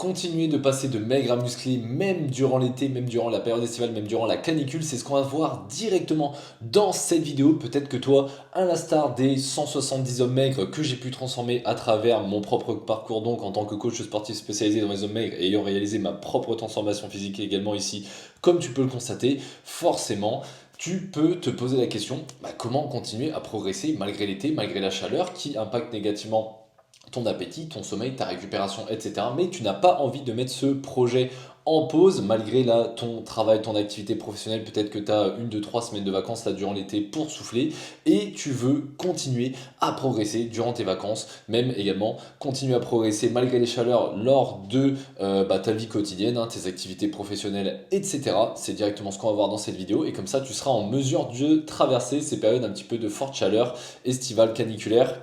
Continuer de passer de maigre à musclé, même durant l'été, même durant la période estivale, même durant la canicule, c'est ce qu'on va voir directement dans cette vidéo. Peut-être que toi, à l'instar des 170 hommes maigres que j'ai pu transformer à travers mon propre parcours, donc en tant que coach sportif spécialisé dans les hommes maigres, et ayant réalisé ma propre transformation physique également ici, comme tu peux le constater, forcément, tu peux te poser la question, comment continuer à progresser malgré l'été, malgré la chaleur qui impacte négativement ton appétit, ton sommeil, ta récupération, etc. Mais tu n'as pas envie de mettre ce projet en pause malgré là, ton travail, ton activité professionnelle. Peut-être que tu as 1, 2, 3 semaines de vacances là, durant l'été pour souffler et tu veux continuer à progresser durant tes vacances, même également continuer à progresser malgré les chaleurs lors de ta vie quotidienne, tes activités professionnelles, etc. C'est directement ce qu'on va voir dans cette vidéo et comme ça tu seras en mesure de traverser ces périodes un petit peu de forte chaleur estivale, caniculaire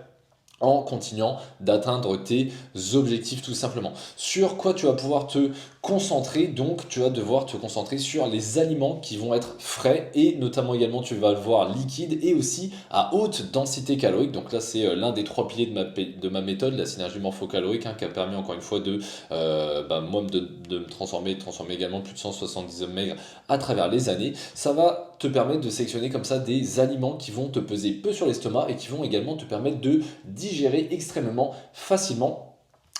en continuant d'atteindre tes objectifs tout simplement. Sur quoi tu vas pouvoir te concentrer, donc tu vas devoir te concentrer sur les aliments qui vont être frais et notamment également tu vas le voir liquide et aussi à haute densité calorique. Donc là c'est l'un des trois piliers de ma méthode, la synergie morpho-calorique, qui a permis encore une fois de, moi de me transformer, de transformer également plus de 170 hommes maigres à travers les années. Ça va te permettre de sélectionner comme ça des aliments qui vont te peser peu sur l'estomac et qui vont également te permettre de digérer extrêmement facilement.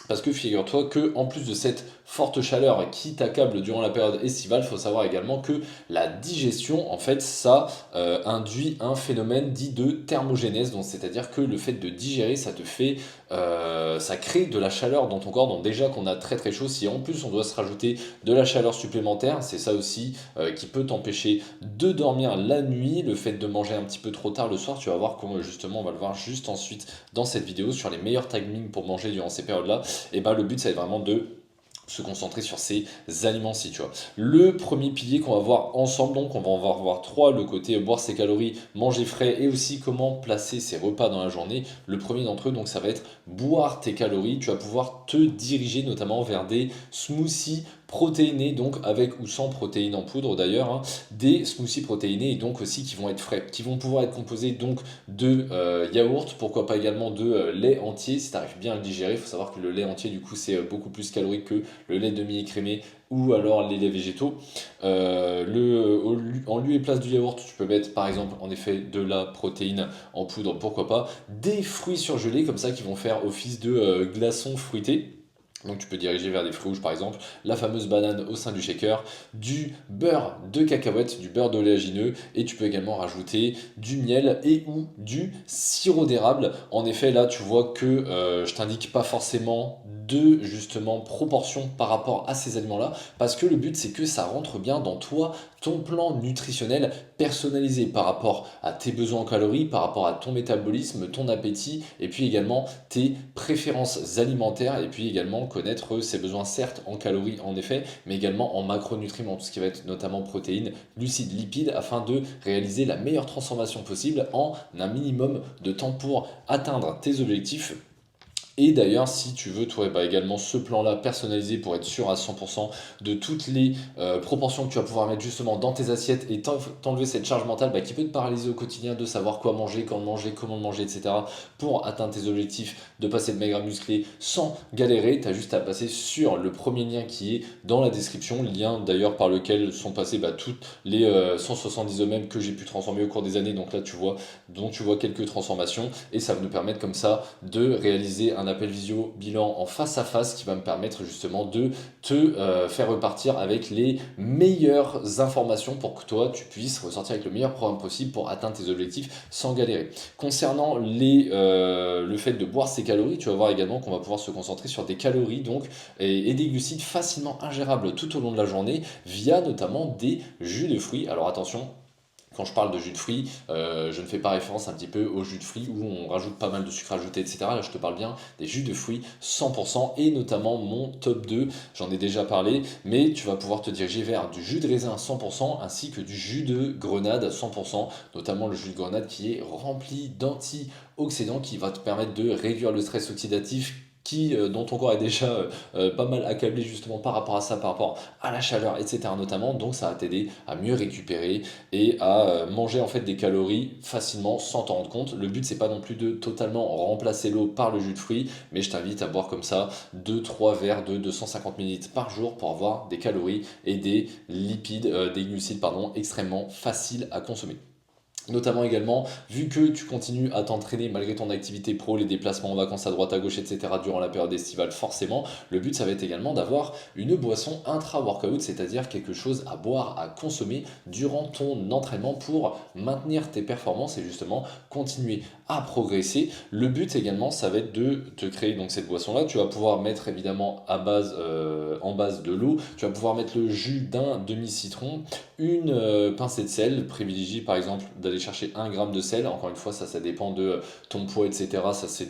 Parce que figure-toi que en plus de cette forte chaleur qui t'accable durant la période estivale, il faut savoir également que la digestion, en fait, ça induit un phénomène dit de thermogénèse. Donc, c'est-à-dire que le fait de digérer, ça te fait, ça crée de la chaleur dans ton corps. Donc déjà qu'on a très très chaud, si en plus on doit se rajouter de la chaleur supplémentaire, c'est ça aussi qui peut t'empêcher de dormir la nuit. Le fait de manger un petit peu trop tard le soir, tu vas voir comment justement, on va le voir juste ensuite dans cette vidéo sur les meilleurs timings pour manger durant ces périodes-là. Et le but, ça va être vraiment de se concentrer sur ces aliments-ci, tu vois. Le premier pilier qu'on va voir ensemble, donc on va en voir trois, le côté boire ses calories, manger frais et aussi comment placer ses repas dans la journée. Le premier d'entre eux, donc ça va être boire tes calories. Tu vas pouvoir te diriger notamment vers des smoothies protéinés, donc avec ou sans protéines en poudre d'ailleurs, des smoothies protéinés et donc aussi qui vont être frais, qui vont pouvoir être composés donc de yaourt, pourquoi pas également de lait entier, si tu arrives bien à le digérer. Il faut savoir que le lait entier du coup c'est beaucoup plus calorique que le lait demi-écrémé ou alors les laits végétaux. En lieu et place du yaourt, tu peux mettre par exemple en effet de la protéine en poudre, pourquoi pas, des fruits surgelés comme ça qui vont faire office de glaçons fruités. Donc tu peux diriger vers des fruits rouges par exemple, la fameuse banane au sein du shaker, du beurre de cacahuète, du beurre d'oléagineux et tu peux également rajouter du miel et ou du sirop d'érable. En effet là tu vois que je t'indique pas forcément de justement proportion par rapport à ces aliments là parce que le but c'est que ça rentre bien dans toi, ton plan nutritionnel personnalisé par rapport à tes besoins en calories, par rapport à ton métabolisme, ton appétit et puis également tes préférences alimentaires et puis également connaître ses besoins certes en calories en effet, mais également en macronutriments, tout ce qui va être notamment protéines, glucides, lipides, afin de réaliser la meilleure transformation possible en un minimum de temps pour atteindre tes objectifs. Et d'ailleurs, si tu veux, toi, également ce plan-là personnalisé pour être sûr à 100% de toutes les proportions que tu vas pouvoir mettre justement dans tes assiettes et t'enlever cette charge mentale qui peut te paralyser au quotidien de savoir quoi manger, quand manger, comment le manger, etc. pour atteindre tes objectifs de passer de maigre à musclé sans galérer. Tu as juste à passer sur le premier lien qui est dans la description, lien d'ailleurs par lequel sont passés toutes les 170 eux-mêmes que j'ai pu transformer au cours des années. Donc là, tu vois quelques transformations et ça va nous permettre comme ça de réaliser un appel visio bilan en face à face qui va me permettre justement de te faire repartir avec les meilleures informations pour que toi tu puisses ressortir avec le meilleur programme possible pour atteindre tes objectifs sans galérer. Concernant le fait de boire ses calories, tu vas voir également qu'on va pouvoir se concentrer sur des calories donc et des glucides facilement ingérables tout au long de la journée via notamment des jus de fruits. Alors attention, quand je parle de jus de fruits, je ne fais pas référence un petit peu aux jus de fruits où on rajoute pas mal de sucre ajouté, etc. Là, je te parle bien des jus de fruits 100% et notamment mon top 2, j'en ai déjà parlé, mais tu vas pouvoir te diriger vers du jus de raisin 100% ainsi que du jus de grenade 100%, notamment le jus de grenade qui est rempli d'antioxydants qui va te permettre de réduire le stress oxydatif dont ton corps est déjà pas mal accablé justement par rapport à ça, par rapport à la chaleur, etc. notamment. Donc ça va t'aider à mieux récupérer et à manger en fait des calories facilement sans t'en rendre compte. Le but c'est pas non plus de totalement remplacer l'eau par le jus de fruits, mais je t'invite à boire comme ça 2-3 verres de 250 ml par jour pour avoir des calories et des lipides, des glucides pardon, extrêmement faciles à consommer. Notamment également, vu que tu continues à t'entraîner malgré ton activité pro, les déplacements en vacances à droite à gauche, etc. durant la période estivale, forcément, le but ça va être également d'avoir une boisson intra-workout, c'est-à-dire quelque chose à boire, à consommer durant ton entraînement pour maintenir tes performances et justement continuer à progresser. Le but également, ça va être de te créer donc cette boisson-là. Tu vas pouvoir mettre évidemment en base de l'eau, tu vas pouvoir mettre le jus d'un demi-citron, une pincée de sel, privilégie par exemple d'aller chercher 1 gramme de sel, encore une fois ça dépend de ton poids etc, ça c'est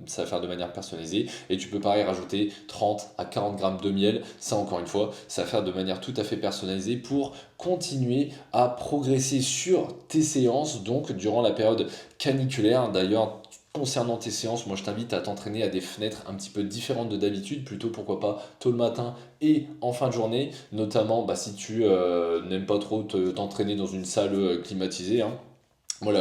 ça va faire de manière personnalisée, et tu peux pareil rajouter 30 à 40 grammes de miel, ça encore une fois ça va faire de manière tout à fait personnalisée pour continuer à progresser sur tes séances, donc durant la période caniculaire. D'ailleurs, concernant tes séances, moi je t'invite à t'entraîner à des fenêtres un petit peu différentes de d'habitude, plutôt pourquoi pas tôt le matin et en fin de journée, notamment si tu n'aimes pas trop t'entraîner dans une salle climatisée, hein. Moi,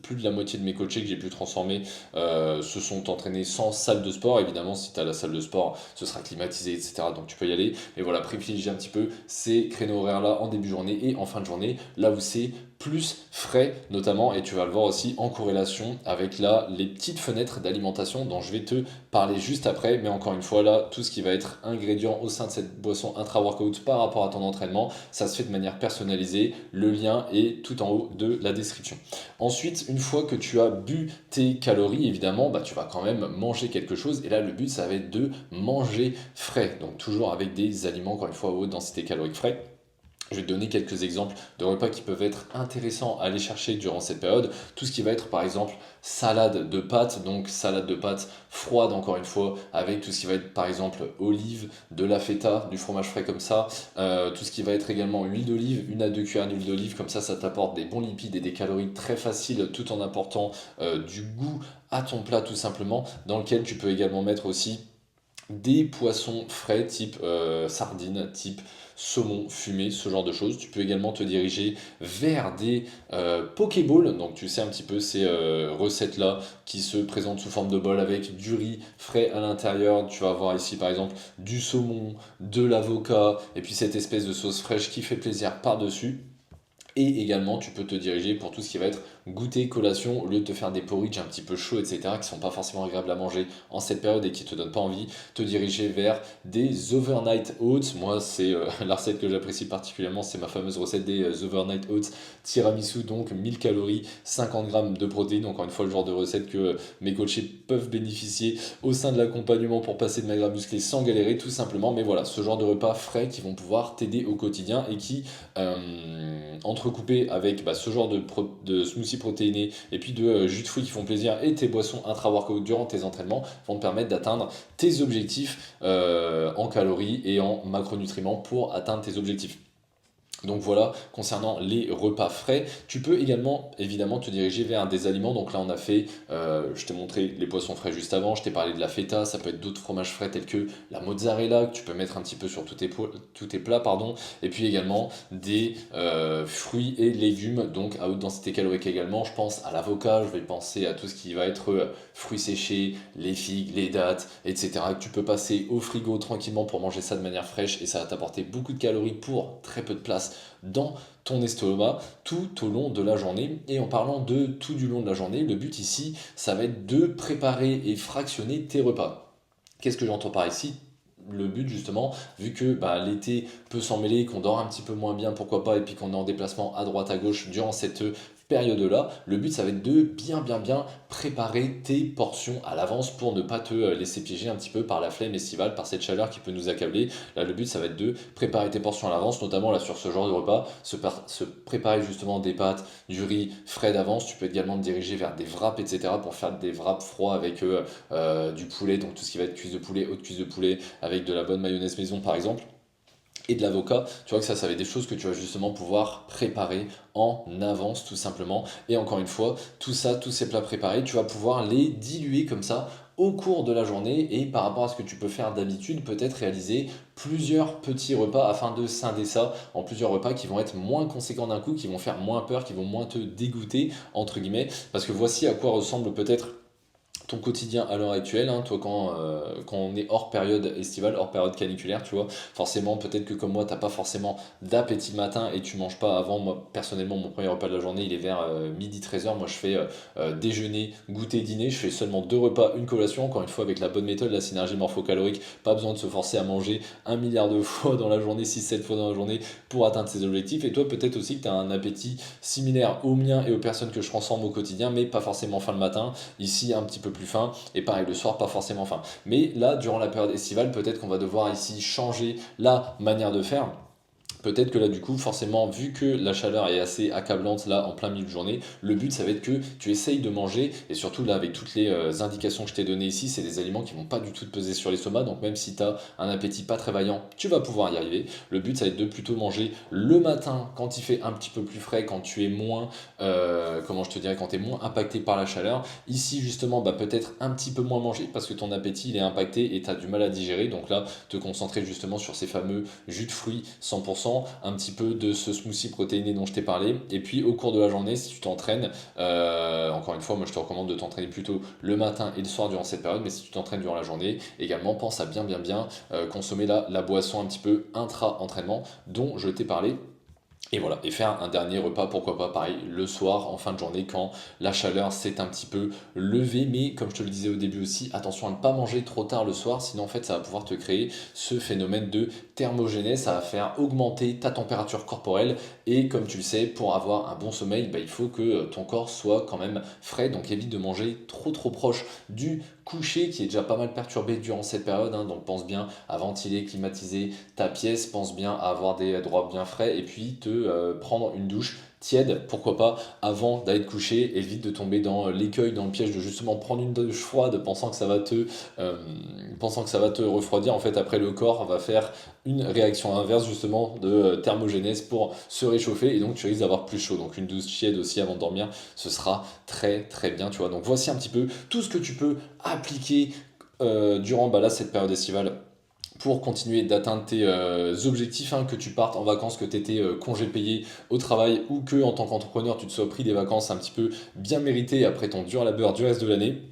plus de la moitié de mes coachés que j'ai pu transformer se sont entraînés sans salle de sport. Évidemment, si tu as la salle de sport, ce sera climatisé, etc. Donc tu peux y aller. Mais voilà, privilégier un petit peu ces créneaux horaires-là en début de journée et en fin de journée, là où c'est plus frais notamment. Et tu vas le voir aussi en corrélation avec là, les petites fenêtres d'alimentation dont je vais te parler juste après. Mais encore une fois, là, tout ce qui va être ingrédient au sein de cette boisson intra-workout par rapport à ton entraînement, ça se fait de manière personnalisée. Le lien est tout en haut de la description. Ensuite, une fois que tu as bu tes calories, évidemment, tu vas quand même manger quelque chose. Et là, le but, ça va être de manger frais. Donc toujours avec des aliments, encore une fois, à haute densité calorique frais. Je vais te donner quelques exemples de repas qui peuvent être intéressants à aller chercher durant cette période. Tout ce qui va être par exemple salade de pâtes, donc salade de pâtes froide encore une fois, avec tout ce qui va être par exemple olive, de la feta, du fromage frais comme ça, tout ce qui va être également huile d'olive, 1 à 2 cuillères d'huile d'olive, comme ça t'apporte des bons lipides et des calories très faciles tout en apportant du goût à ton plat tout simplement, dans lequel tu peux également mettre aussi des poissons frais type sardines, type saumon fumé, ce genre de choses. Tu peux également te diriger vers des Pokéballs, donc tu sais un petit peu ces recettes-là qui se présentent sous forme de bol avec du riz frais à l'intérieur. Tu vas avoir ici par exemple du saumon, de l'avocat, et puis cette espèce de sauce fraîche qui fait plaisir par-dessus. Et également, tu peux te diriger pour tout ce qui va être goûter, collation, au lieu de te faire des porridge un petit peu chauds, etc., qui sont pas forcément agréables à manger en cette période et qui te donnent pas envie, te diriger vers des overnight oats. Moi, c'est la recette que j'apprécie particulièrement, c'est ma fameuse recette des overnight oats tiramisu, donc 1000 calories, 50 grammes de protéines. Encore une fois, le genre de recette que mes coachés peuvent bénéficier au sein de l'accompagnement pour passer de maigre à musclé sans galérer, tout simplement. Mais voilà, ce genre de repas frais qui vont pouvoir t'aider au quotidien et qui, entrecoupé avec ce genre de smoothie protéiné et puis de jus de fruits qui font plaisir et tes boissons intra-workout durant tes entraînements, vont te permettre d'atteindre tes objectifs en calories et en macronutriments pour atteindre tes objectifs. Donc voilà, concernant les repas frais, tu peux également évidemment te diriger vers des aliments. Donc là on a fait, je t'ai montré les poissons frais juste avant, je t'ai parlé de la feta, ça peut être d'autres fromages frais tels que la mozzarella que tu peux mettre un petit peu sur tous tes plats, pardon. Et puis également des fruits et légumes, donc à haute densité calorique également. Je pense à l'avocat, je vais penser à tout ce qui va être fruits séchés, les figues, les dattes, etc. Que tu peux passer au frigo tranquillement pour manger ça de manière fraîche et ça va t'apporter beaucoup de calories pour très peu de place dans ton estomac tout au long de la journée. Et en parlant de tout du long de la journée, le but ici, ça va être de préparer et fractionner tes repas. Qu'est-ce que j'entends par ici? Le but justement, vu que l'été peut s'en mêler, qu'on dort un petit peu moins bien, pourquoi pas, et puis qu'on est en déplacement à droite à gauche durant cette période-là, le but ça va être de bien préparer tes portions à l'avance pour ne pas te laisser piéger un petit peu par la flemme estivale, par cette chaleur qui peut nous accabler. Là le but ça va être de préparer tes portions à l'avance, notamment là sur ce genre de repas, se préparer justement des pâtes, du riz frais d'avance. Tu peux également te diriger vers des wraps, etc., pour faire des wraps froids avec du poulet, donc tout ce qui va être cuisse de poulet, haute cuisse de poulet, avec de la bonne mayonnaise maison par exemple, et de l'avocat. Tu vois que ça va être des choses que tu vas justement pouvoir préparer en avance tout simplement. Et encore une fois, tout ça, tous ces plats préparés, tu vas pouvoir les diluer comme ça au cours de la journée et par rapport à ce que tu peux faire d'habitude, peut-être réaliser plusieurs petits repas afin de scinder ça en plusieurs repas qui vont être moins conséquents d'un coup, qui vont faire moins peur, qui vont moins te dégoûter, entre guillemets, parce que voici à quoi ressemble peut-être ton quotidien à l'heure actuelle, hein, toi quand on est hors période estivale, hors période caniculaire, tu vois, forcément peut-être que comme moi t'as pas forcément d'appétit le matin et tu manges pas avant. Moi personnellement mon premier repas de la journée il est vers midi 13 h. Moi je fais déjeuner, goûter, dîner, je fais seulement deux repas, une collation, encore une fois avec la bonne méthode, la synergie morphocalorique, pas besoin de se forcer à manger un milliard de fois dans la journée, 6-7 fois dans la journée pour atteindre ses objectifs. Et toi peut-être aussi que tu as un appétit similaire au mien et aux personnes que je transforme au quotidien, mais pas forcément faim le matin. Ici, un petit peu plus faim. Et pareil, le soir, pas forcément faim. Mais là, durant la période estivale, peut-être qu'on va devoir ici changer la manière de faire. Peut-être que là, du coup, forcément, vu que la chaleur est assez accablante là en plein milieu de journée, le but ça va être que tu essayes de manger, et surtout là, avec toutes les indications que je t'ai données ici, c'est des aliments qui vont pas du tout te peser sur l'estomac, donc même si tu as un appétit pas très vaillant, tu vas pouvoir y arriver. Le but ça va être de plutôt manger le matin quand il fait un petit peu plus frais, quand tu es moins, comment je te dirais, quand tu es moins impacté par la chaleur. Ici, justement, bah, peut-être un petit peu moins manger parce que ton appétit il est impacté et tu as du mal à digérer, donc là, te concentrer justement sur ces fameux jus de fruits 100%, un petit peu de ce smoothie protéiné dont je t'ai parlé. Et puis au cours de la journée, si tu t'entraînes, encore une fois, moi je te recommande de t'entraîner plutôt le matin et le soir durant cette période, mais si tu t'entraînes durant la journée, également pense à bien consommer la boisson un petit peu intra-entraînement dont je t'ai parlé. Et voilà, et faire un dernier repas, pourquoi pas, pareil, le soir, en fin de journée, quand la chaleur s'est un petit peu levée. Mais comme je te le disais au début aussi, attention à ne pas manger trop tard le soir, sinon en fait ça va pouvoir te créer ce phénomène de thermogénèse, ça va faire augmenter ta température corporelle. Et comme tu le sais, pour avoir un bon sommeil, bah, il faut que ton corps soit quand même frais, donc évite de manger trop proche du coucher qui est déjà pas mal perturbé durant cette période, hein. Donc pense bien à ventiler, climatiser ta pièce, pense bien à avoir des droits bien frais et puis te prendre une douche tiède, pourquoi pas, avant d'aller te coucher. Évite de tomber dans l'écueil, dans le piège de justement prendre une douche froide euh, pensant que ça va te refroidir. En fait, après, le corps va faire une réaction inverse justement de thermogénèse pour se réchauffer et donc tu risques d'avoir plus chaud. Donc une douche tiède aussi avant de dormir, ce sera très bien, tu vois. Donc voici un petit peu tout ce que tu peux appliquer durant bah, là, cette période estivale pour continuer d'atteindre tes objectifs, hein, que tu partes en vacances, que tu étais congé payé au travail ou que en tant qu'entrepreneur tu te sois pris des vacances un petit peu bien méritées après ton dur labeur du reste de l'année.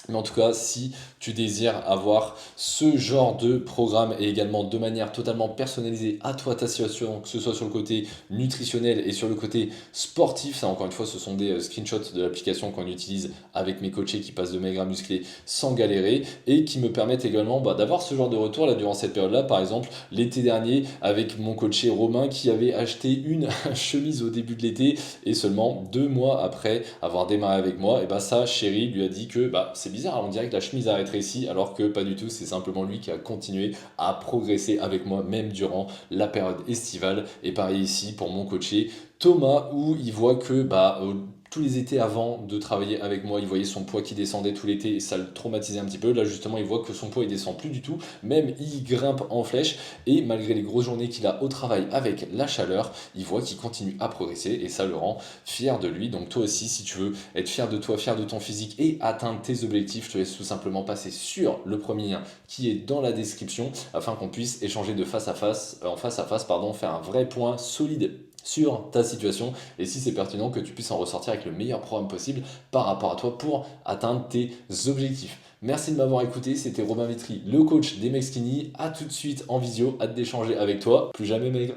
Mais en tout cas, si tu désires avoir ce genre de programme et également de manière totalement personnalisée à toi, ta situation, que ce soit sur le côté nutritionnel et sur le côté sportif, ça encore une fois, ce sont des screenshots de l'application qu'on utilise avec mes coachés qui passent de maigre à musclé sans galérer et qui me permettent également bah, d'avoir ce genre de retour là durant cette période-là. Par exemple, l'été dernier, avec mon coaché Romain qui avait acheté une chemise au début de l'été et seulement 2 mois après avoir démarré avec moi, et bah sa chérie lui a dit que bah, c'est bizarre, on dirait que la chemise a rétréci, alors que pas du tout, c'est simplement lui qui a continué à progresser avec moi, même durant la période estivale. Et pareil ici pour mon coaché Thomas, où il voit que bah, tous les étés avant de travailler avec moi, il voyait son poids qui descendait tout l'été et ça le traumatisait un petit peu. Là justement, il voit que son poids il descend plus du tout, même il grimpe en flèche et malgré les grosses journées qu'il a au travail avec la chaleur, il voit qu'il continue à progresser et ça le rend fier de lui. Donc toi aussi, si tu veux être fier de toi, fier de ton physique et atteindre tes objectifs, je te laisse tout simplement passer sur le premier lien qui est dans la description afin qu'on puisse échanger de face à face, en face à face, pardon, faire un vrai point solide sur ta situation et si c'est pertinent que tu puisses en ressortir avec le meilleur programme possible par rapport à toi pour atteindre tes objectifs. Merci de m'avoir écouté, c'était Robin Vitry, le coach des mecs skinny. À tout de suite en visio, hâte d'échanger avec toi. Plus jamais maigre.